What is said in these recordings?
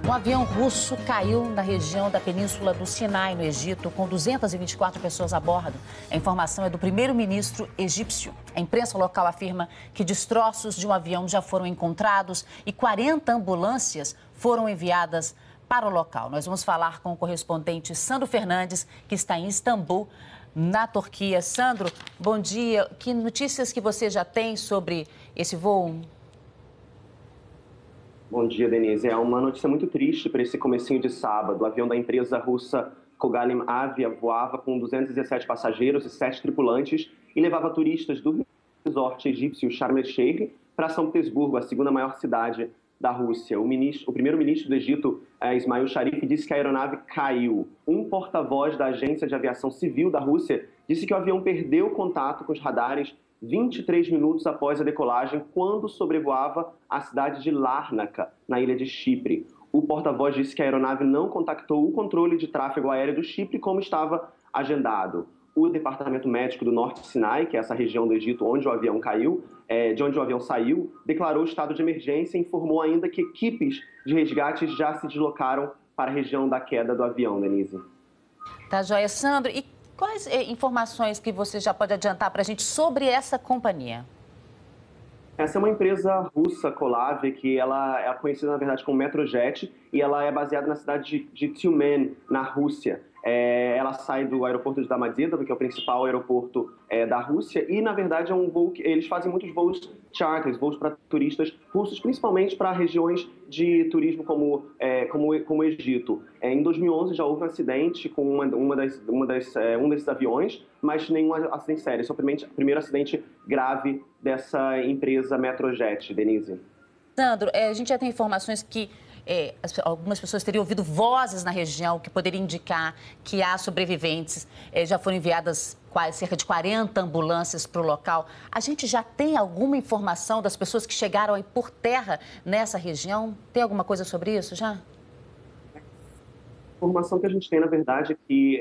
Um avião russo caiu na região da Península do Sinai, no Egito, com 224 pessoas a bordo. A informação é do primeiro-ministro egípcio. A imprensa local afirma que destroços de um avião já foram encontrados e 40 ambulâncias foram enviadas para o local. Nós vamos falar com o correspondente Sandro Fernandes, que está em Istambul, na Turquia. Sandro, bom dia. Que notícias que você já tem sobre esse voo? Bom dia, Denise. É uma notícia muito triste para esse comecinho de sábado. O avião da empresa russa Kogalim Avia voava com 217 passageiros e 7 tripulantes e levava turistas do resort egípcio Sharm el-Sheikh para São Petersburgo, a segunda maior cidade da Rússia. O primeiro-ministro do Egito, Ismail Sharif, disse que a aeronave caiu. Um porta-voz da Agência de Aviação Civil da Rússia disse que o avião perdeu contato com os radares 23 minutos após a decolagem, quando sobrevoava a cidade de Larnaca, na ilha de Chipre. O porta-voz disse que a aeronave não contactou o controle de tráfego aéreo do Chipre como estava agendado. O Departamento Médico do Norte Sinai, que é essa região do Egito onde o avião caiu, de onde o avião saiu, declarou estado de emergência e informou ainda que equipes de resgate já se deslocaram para a região da queda do avião, Denise. Tá joia, Sandro. E quais informações que você já pode adiantar para a gente sobre essa companhia? Essa é uma empresa russa, Kolav, que ela é conhecida, na verdade, como Metrojet, e ela é baseada na cidade de Tyumen, na Rússia. Ela sai do aeroporto de Domodedovo, que é o principal aeroporto da Rússia, e, na verdade, é um voo que eles fazem muitos voos charters, voos para turistas russos, principalmente para regiões de turismo como o Egito. Em 2011 já houve um acidente com um desses aviões, mas nenhum acidente sério. Esse é o primeiro acidente grave dessa empresa Metrojet, Denise. Sandro, a gente já tem informações que algumas pessoas teriam ouvido vozes na região que poderiam indicar que há sobreviventes. Já foram enviadas cerca de 40 ambulâncias para o local. A gente já tem alguma informação das pessoas que chegaram aí por terra nessa região? Tem alguma coisa sobre isso já? A informação que a gente tem, na verdade, é que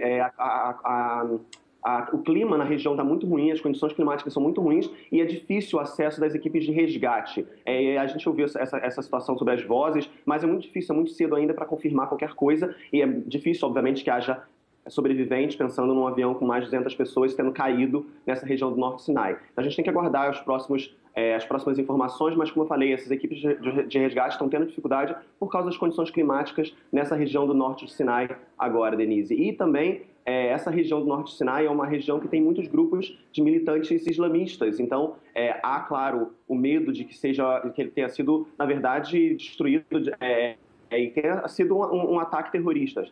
o clima na região está muito ruim, as condições climáticas são muito ruins e é difícil o acesso das equipes de resgate. A gente ouviu essa situação sobre as vozes, mas é muito difícil, é muito cedo ainda para confirmar qualquer coisa e é difícil, obviamente, que haja sobreviventes pensando num avião com mais de 200 pessoas tendo caído nessa região do Norte Sinai. Então, a gente tem que aguardar as próximas informações, mas como eu falei, essas equipes de resgate estão tendo dificuldade por causa das condições climáticas nessa região do Norte do Sinai agora, Denise. E também essa região do Norte do Sinai é uma região que tem muitos grupos de militantes islamistas. Então, há, claro, o medo de que ele tenha sido, na verdade, destruído e tenha sido um ataque terrorista,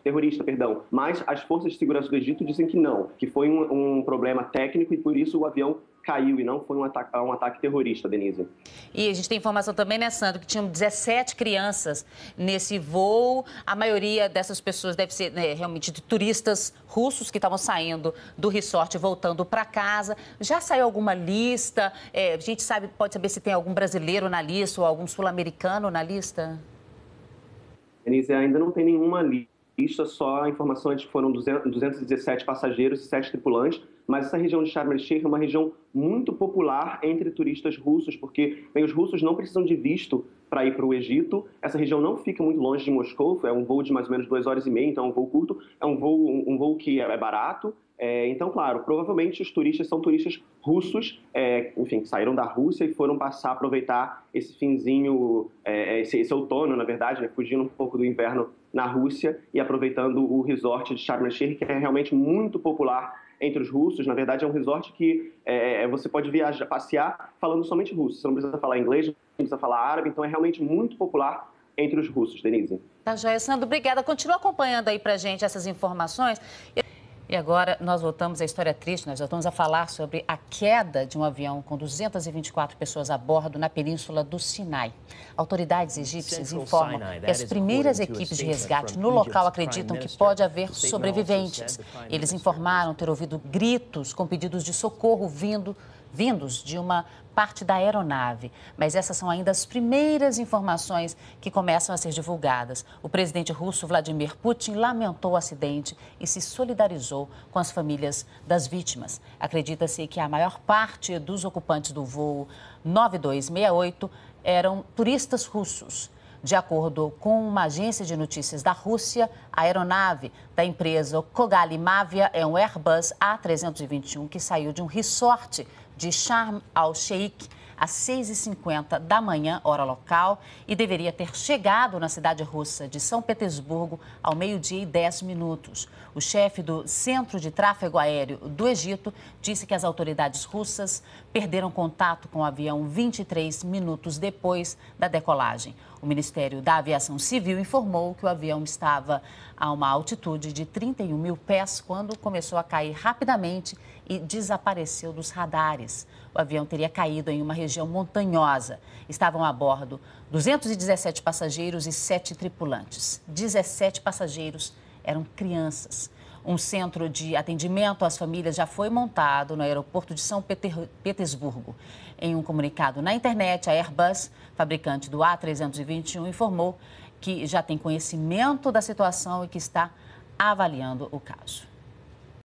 mas as forças de segurança do Egito dizem que não, que foi um problema técnico e por isso o avião caiu e não foi um ataque terrorista, Denise. E a gente tem informação também, né, Sandro, que tinham 17 crianças nesse voo. A maioria dessas pessoas deve ser realmente de turistas russos que estavam saindo do resort e voltando para casa. Já saiu alguma lista? A gente pode saber se tem algum brasileiro na lista ou algum sul-americano na lista? Denise, ainda não tem nenhuma lista, só a informação de que foram 217 passageiros e 7 tripulantes, mas essa região de Sharm el-Sheikh é uma região muito popular entre turistas russos, porque os russos não precisam de visto para ir para o Egito. Essa região não fica muito longe de Moscou, é um voo de mais ou menos 2 horas e meia, então é um voo curto, é um voo que é barato. Então, claro, provavelmente os turistas são turistas russos, enfim, saíram da Rússia e foram passar a aproveitar esse finzinho, esse outono, na verdade, fugindo um pouco do inverno na Rússia e aproveitando o resort de Sharm el-Sheikh, que é realmente muito popular entre os russos. Na verdade, é um resort que você pode viajar, passear falando somente russo. Você não precisa falar inglês, não precisa falar árabe, então é realmente muito popular entre os russos, Denise. Tá joia, Sandro, obrigada. Continua acompanhando aí pra gente essas informações. E agora nós voltamos à história triste, nós voltamos a falar sobre a queda de um avião com 224 pessoas a bordo na Península do Sinai. Autoridades egípcias informam que as primeiras equipes de resgate no local acreditam que pode haver sobreviventes. Eles informaram ter ouvido gritos com pedidos de socorro vindos de uma parte da aeronave. Mas essas são ainda as primeiras informações que começam a ser divulgadas. O presidente russo Vladimir Putin lamentou o acidente e se solidarizou com as famílias das vítimas. Acredita-se que a maior parte dos ocupantes do voo 9268 eram turistas russos. De acordo com uma agência de notícias da Rússia, a aeronave da empresa Kogali Mavia é um Airbus A321 que saiu de um resort de Sharm el-Sheikh às 6h50 da manhã, hora local, e deveria ter chegado na cidade russa de São Petersburgo ao 12h10. O chefe do Centro de Tráfego Aéreo do Egito disse que as autoridades russas perderam contato com o avião 23 minutos depois da decolagem. O Ministério da Aviação Civil informou que o avião estava a uma altitude de 31 mil pés quando começou a cair rapidamente e desapareceu dos radares. O avião teria caído em uma região montanhosa. Estavam a bordo 217 passageiros e 7 tripulantes. 17 passageiros eram crianças. Um centro de atendimento às famílias já foi montado no aeroporto de São Petersburgo. Em um comunicado na internet, a Airbus, fabricante do A321, informou que já tem conhecimento da situação e que está avaliando o caso.